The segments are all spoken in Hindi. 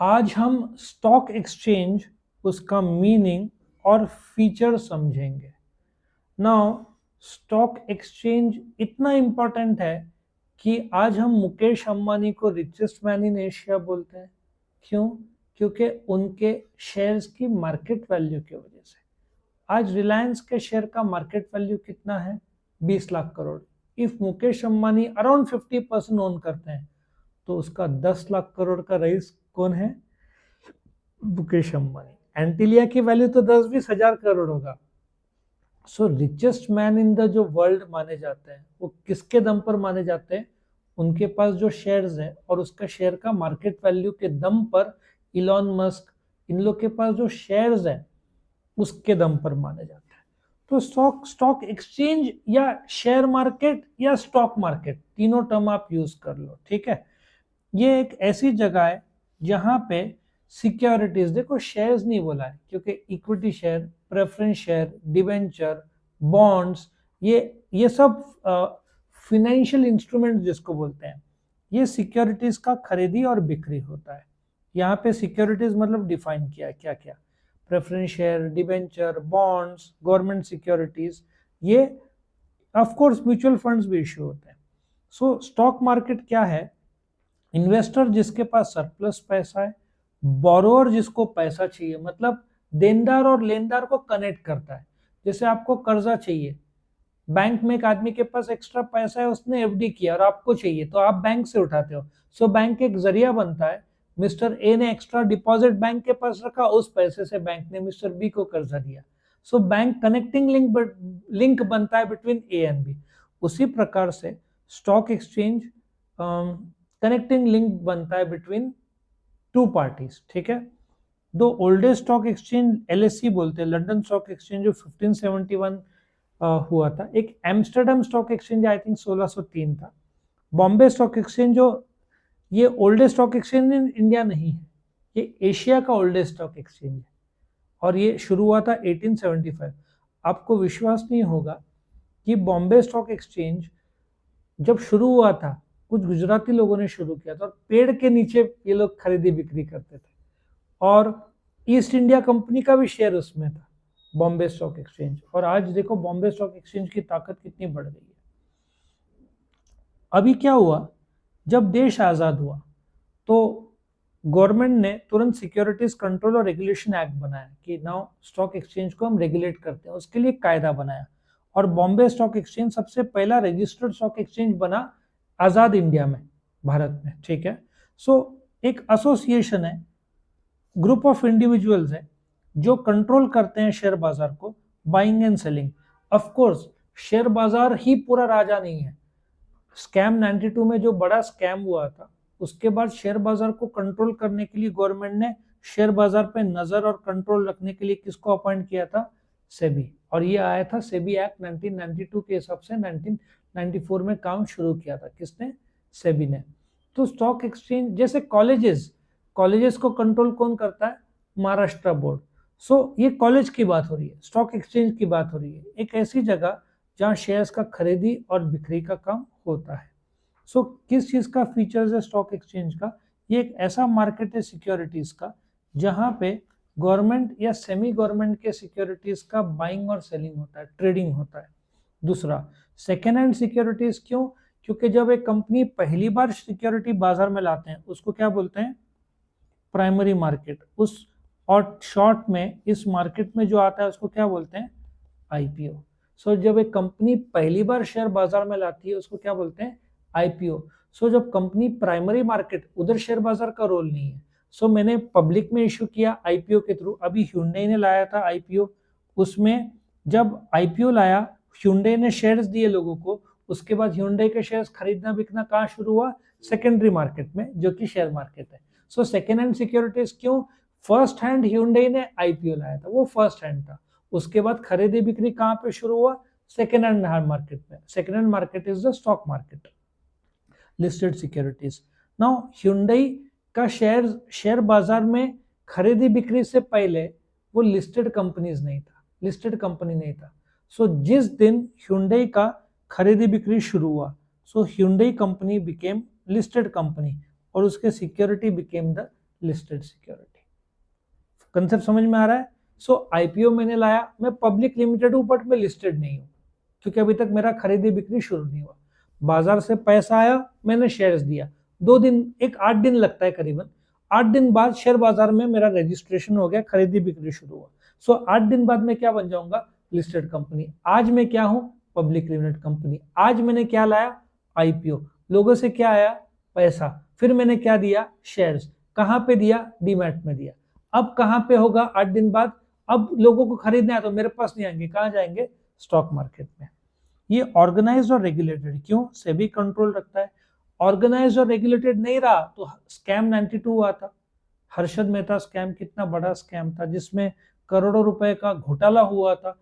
आज हम स्टॉक एक्सचेंज, उसका मीनिंग और फीचर समझेंगे। नाउ स्टॉक एक्सचेंज इतना इंपॉर्टेंट है कि आज हम मुकेश अंबानी को रिचेस्ट मैन इन एशिया बोलते हैं। क्यों? क्योंकि उनके शेयर्स की मार्केट वैल्यू की वजह से। आज रिलायंस के शेयर का मार्केट वैल्यू कितना है? 20 lakh crore. If Mukesh Ambani around 50% own करते हैं तो उसका 10 लाख करोड़ का रईस कौन है? मुकेश अंबानी। एंटीलिया की वैल्यू तो 10-20 हजार करोड़ होगा। सो रिचेस्ट मैन इन द जो वर्ल्ड माने जाते हैं वो किसके दम पर माने जाते हैं? उनके पास जो शेयर्स है और उसका शेयर का मार्केट वैल्यू के दम पर इलॉन मस्क, इन लोग के पास जो शेयर्स है उसके दम पर माने जाते हैं। तो स्टॉक एक्सचेंज या शेयर मार्केट या स्टॉक मार्केट, तीनों टर्म आप यूज कर लो, ठीक है। ये एक ऐसी जगह है जहां पे सिक्योरिटीज, देखो शेयर्स नहीं बोला है क्योंकि equity share, preference share, debenture, bonds, ये सब फिनेंशियल इंस्ट्रूमेंट जिसको बोलते हैं, ये सिक्योरिटीज का खरीदी और बिक्री होता है। यहाँ पे सिक्योरिटीज मतलब डिफाइन किया है क्या क्या। Preference share, debenture, bonds, government securities, ये ऑफ कोर्स म्यूचुअल फंड्स भी इश्यू होते हैं। सो स्टॉक मार्केट क्या है? इन्वेस्टर जिसके पास सरप्लस पैसा है, बोरोअर जिसको पैसा चाहिए, मतलब देनदार और लेनदार को कनेक्ट करता है। जैसे आपको कर्जा चाहिए, बैंक में एक आदमी के पास एक्स्ट्रा पैसा है, उसने एफडी किया और आपको चाहिए तो आप बैंक से उठाते हो। सो बैंक एक जरिया बनता है। मिस्टर ए ने एक्स्ट्रा डिपॉजिट बैंक के पास रखा, उस पैसे से बैंक ने मिस्टर बी को कर्जा दिया। सो बैंक कनेक्टिंग लिंक बनता है बिटवीन ए एंड बी। उसी प्रकार से स्टॉक एक्सचेंज कनेक्टिंग लिंक बनता है बिटवीन टू पार्टीज, ठीक है। दो ओल्डेस्ट स्टॉक एक्सचेंज एलएससी बोलते हैं, लंदन स्टॉक एक्सचेंज जो 1571 हुआ था। एक Amsterdam stock exchange I think 1603 था। बॉम्बे स्टॉक एक्सचेंज जो, ये oldest stock exchange in India नहीं है, ये एशिया का ओल्डेस्ट स्टॉक एक्सचेंज है और ये शुरू हुआ था 1875। आपको विश्वास नहीं होगा कि बॉम्बे स्टॉक एक्सचेंज जब शुरू हुआ था, कुछ गुजराती लोगों ने शुरू किया था और पेड़ के नीचे ये लोग खरीदी बिक्री करते थे और ईस्ट इंडिया कंपनी का भी शेयर उसमें था, बॉम्बे स्टॉक एक्सचेंज। और आज देखो बॉम्बे स्टॉक एक्सचेंज की ताकत कितनी बढ़ गई है। अभी क्या हुआ, जब देश आजाद हुआ तो गवर्नमेंट ने तुरंत सिक्योरिटीज कंट्रोल और रेगुलेशन एक्ट बनाया कि नाउ स्टॉक एक्सचेंज को हम रेगुलेट करते हैं, उसके लिए कायदा बनाया। और बॉम्बे स्टॉक एक्सचेंज सबसे पहला रजिस्टर्ड स्टॉक एक्सचेंज बना आजाद इंडिया में, भारत में, ठीक है। सो एक एसोसिएशन है, ग्रुप ऑफ इंडिविजुअल्स है जो कंट्रोल करते हैं शेयर बाजार को, buying and selling. Of course share बाजार ही पूरा राजा नहीं है। स्कैम 92 में जो बड़ा स्कैम हुआ था, उसके बाद शेयर बाजार को कंट्रोल करने के लिए गवर्नमेंट ने शेयर बाजार पे नजर और कंट्रोल रखने के लिए किसको अपॉइंट किया था? सेबी। और ये आया था सेबी एक्ट 1992 के हिसाब से 1994 में काम शुरू किया था। किसने? सेबी ने। तो स्टॉक एक्सचेंज जैसे कॉलेजेस को कंट्रोल कौन करता है? महाराष्ट्र बोर्ड। सो ये कॉलेज की बात हो रही है, स्टॉक एक्सचेंज की बात हो रही है, एक ऐसी जगह जहां शेयर्स का खरीदी और बिक्री का काम होता है। सो किस चीज का फीचर्स है स्टॉक एक्सचेंज का? ये एक ऐसा मार्केट है सिक्योरिटीज का जहां पे गवर्नमेंट या सेमी गवर्नमेंट के सिक्योरिटीज का बाइंग और सेलिंग होता है, ट्रेडिंग होता है। दूसरा, सेकेंड हैंड सिक्योरिटीज। क्यों? क्योंकि जब एक कंपनी पहली बार सिक्योरिटी बाजार में लाते हैं उसको क्या बोलते हैं? Primary market. उस और शॉर्ट में इस मार्केट में जो आता है उसको क्या बोलते हैं? आईपीओ। सो जब एक कंपनी पहली बार शेयर बाजार में लाती है उसको क्या बोलते हैं? आईपीओ। सो जब कंपनी प्राइमरी मार्केट, उधर शेयर बाजार का रोल नहीं है। सो मैंने पब्लिक में इशू किया आईपीओ के थ्रू। अभी Hyundai ने लाया था आईपीओ। उसमें जब आईपीओ लाया, Hyundai ने शेयर्स दिए लोगों को, उसके बाद Hyundai के शेयर्स खरीदना बिकना कहाँ शुरू हुआ? सेकेंडरी मार्केट में, जो कि शेयर मार्केट है। सो सेकेंड हैंड सिक्योरिटीज क्यों? फर्स्ट हैंड Hyundai ने आईपीओ लाया था, वो फर्स्ट हैंड था। उसके बाद खरीदी बिक्री कहां पे शुरू हुआ? सेकेंड हैंड मार्केट में। Second hand market is the stock market, listed securities. Now Hyundai का शेयर बाजार में खरीदी बिक्री से पहले वो लिस्टेड कंपनीज नहीं था, लिस्टेड कंपनी नहीं था। सो जिस दिन Hyundai का खरीदी बिक्री शुरू हुआ, सो Hyundai company became listed company और उसके security became the listed security. Concept समझ में आ रहा है? सो आईपीओ मैंने लाया, मैं पब्लिक लिमिटेड हूं बट मैं लिस्टेड नहीं हूं, क्योंकि अभी तक मेरा खरीदी बिक्री शुरू नहीं हुआ। बाजार से पैसा आया, मैंने शेयर्स दिया, 2 दिन, 8 दिन लगता है करीबन, 8 दिन बाद शेयर बाजार में मेरा रजिस्ट्रेशन हो गया, खरीदी बिक्री शुरू हुआ। सो 8 दिन बाद मैं क्या बन जाऊंगा? Listed company. आज मैं क्या हूं? Public limited company. आज मैंने क्या लाया? आईपीओ। लोगों से क्या आया? पैसा। फिर मैंने क्या दिया? शेयर्स। कहां पे दिया? डीमैट में दिया। अब कहां पे होगा 8 दिन बाद? अब लोगों को खरीदना है तो मेरे पास नहीं आएंगे, कहां जाएंगे? स्टॉक मार्केट में। ये ऑर्गेनाइज्ड और रेगुलेटेड, क्यों? सेबी कंट्रोल रखता है। ऑर्गेनाइज्ड और रेगुलेटेड नहीं रहा तो स्कैम 92 हुआ था, हर्षद मेहता स्कैम, कितना बड़ा स्कैम था जिसमें करोड़ों रुपए का घोटाला हुआ था।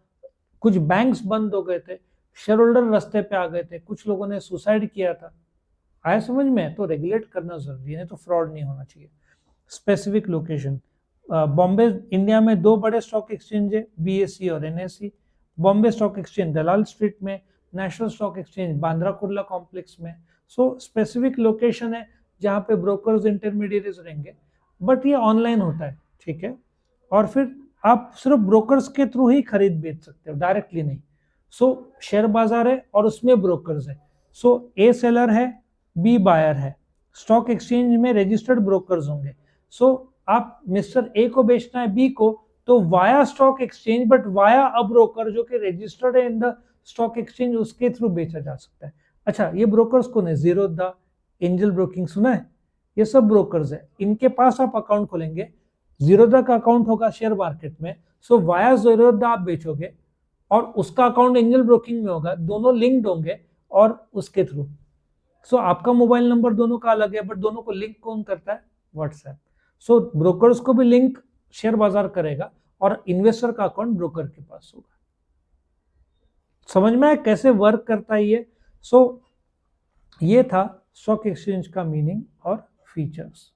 कुछ बैंक्स बंद हो गए थे, शेयर होल्डर रास्ते पे आ गए थे, कुछ लोगों ने सुसाइड किया था। आया समझ में? तो रेगुलेट करना जरूरी है, नहीं तो फ्रॉड नहीं होना चाहिए। स्पेसिफिक लोकेशन, बॉम्बे, इंडिया में 2 बड़े स्टॉक एक्सचेंज है, बीएसई और एनएसई। बॉम्बे स्टॉक एक्सचेंज दलाल स्ट्रीट में, national stock exchange Bandra Kurla complex में। सो स्पेसिफिक लोकेशन है जहाँ पे ब्रोकर्स इंटरमीडिएट्स रहेंगे, बट ये ऑनलाइन होता है, ठीक है। और फिर आप सिर्फ ब्रोकर्स के थ्रू ही खरीद बेच सकते हो, डायरेक्टली नहीं। सो शेयर बाजार है और उसमें ब्रोकर्स है। सो ए सेलर है, बी बायर है, स्टॉक एक्सचेंज में रजिस्टर्ड ब्रोकर्स होंगे। सो आप मिस्टर ए को बेचना है बी को, तो via stock exchange, but via a broker जो कि रजिस्टर्ड है इन द स्टॉक एक्सचेंज, उसके थ्रू बेचा जा सकता है। अच्छा, ये ब्रोकर्स कौन है? जीरोधा, एंजल ब्रोकिंग सुना है? ये सब ब्रोकर्स है, इनके पास आप अकाउंट खोलेंगे। जीरोधा का अकाउंट होगा शेयर मार्केट में, सो वाया जीरोधा आप बेचोगे और उसका अकाउंट एंजल ब्रोकिंग में होगा, दोनों लिंक्ड होंगे और उसके थ्रू। सो आपका मोबाइल नंबर दोनों का अलग है, बट दोनों को लिंक कौन करता है? व्हाट्सएप। सो ब्रोकर्स को भी लिंक शेयर बाजार करेगा और इन्वेस्टर का अकाउंट ब्रोकर के पास होगा। समझ में आया कैसे वर्क करता है ये? सो ये था स्टॉक एक्सचेंज का मीनिंग और फीचर्स।